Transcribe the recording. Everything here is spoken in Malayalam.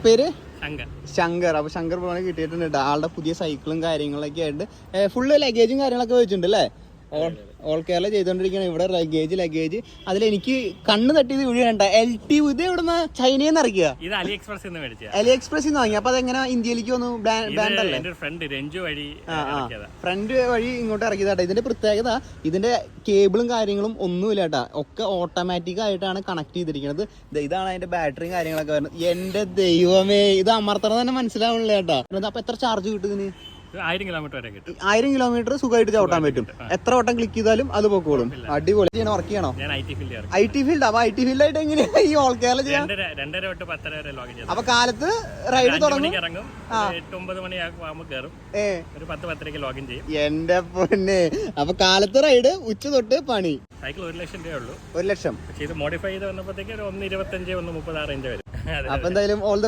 പേര് ശങ്കർ. അപ്പൊ ശങ്കർ ബ്രോനെ കിട്ടിയിട്ടുണ്ട്. ആളുടെ പുതിയ സൈക്കിളും കാര്യങ്ങളൊക്കെ ആയിട്ട് ഫുള്ള് ലഗേജും കാര്യങ്ങളൊക്കെ വെച്ചിട്ടുണ്ട് അല്ലേ? ഓൾ കേരള ചെയ്തോണ്ടിരിക്കുകയാണ്. ഇവിടെ ലഗേജ് അതിലെനിക്ക് കണ്ണ് തട്ടിയത് വീഡിയോ കണ്ട LT. ഇത് എവിടുന്ന ചൈനയിൽ നിന്ന് ഇറക്കിയ? ഇത് അലിഎക്സ്പ്രസിൽ നിന്ന് വാങ്ങി. അപ്പൊ അതെങ്ങനെ ഇന്ത്യയിലേക്ക് വന്നു? ബ്രാൻഡ് അല്ലേ? ഫ്രണ്ട് വഴി ഇങ്ങോട്ട് ഇറക്കിയതാട്ടെ. ഇതിന്റെ പ്രത്യേകത ഇതിന്റെ കേബിളും കാര്യങ്ങളും ഒന്നുമില്ല കേട്ടാ. ഒക്കെ ഓട്ടോമാറ്റിക് ആയിട്ടാണ് കണക്ട് ചെയ്തിരിക്കുന്നത്. ഇതാണ് അതിന്റെ ബാറ്ററിയും കാര്യങ്ങളൊക്കെ വരുന്നത്. എന്റെ ദൈവമേ, ഇത് അമർത്തണം തന്നെ മനസ്സിലാവണില്ല കേട്ടാ. അപ്പൊ എത്ര ചാർജ് കിട്ടും ഇതിന്? 1000 കിലോമീറ്റർ വരെ കിട്ടും. 1000 കിലോമീറ്റർ സുഖമായിട്ട് ചവിട്ടാൻ പറ്റും. എത്ര വട്ടം ക്ലിക്ക് ചെയ്താലും അത് പൊക്കോളും. അടിപൊളി. വർക്ക് ചെയ്യണോ? IT field. അപ്പൊ IT ഫീൽഡ് ആയിട്ട് എങ്ങനെയാ ഈ ഓൾ കേരള ചെയ്യാൻ? 2:30 തൊട്ട് 10:30 വരെ ലോഗിൻ ചെയ്യും. അപ്പൊ കാലത്ത് റൈഡ് തുടങ്ങും. 8-9 മണിയാകുമ്പോൾ കയറും. ഒരു 10-10:30 ലോഗിൻ ചെയ്യും. എന്റെ പൊന്നെ. അപ്പൊ കാലത്ത് റൈഡ്, ഉച്ച തൊട്ട് പണി. സൈക്കിൾ 1 ലക്ഷം രൂപ ഉള്ളൂ. 1 ലക്ഷം. പക്ഷേ ഇത് മോഡിഫൈ ചെയ്ത് വന്നപ്പോഴത്തേക്ക് 1.25-1.30 റേഞ്ച് വരും. അപ്പൊ എന്തായാലും ഓൾ ദ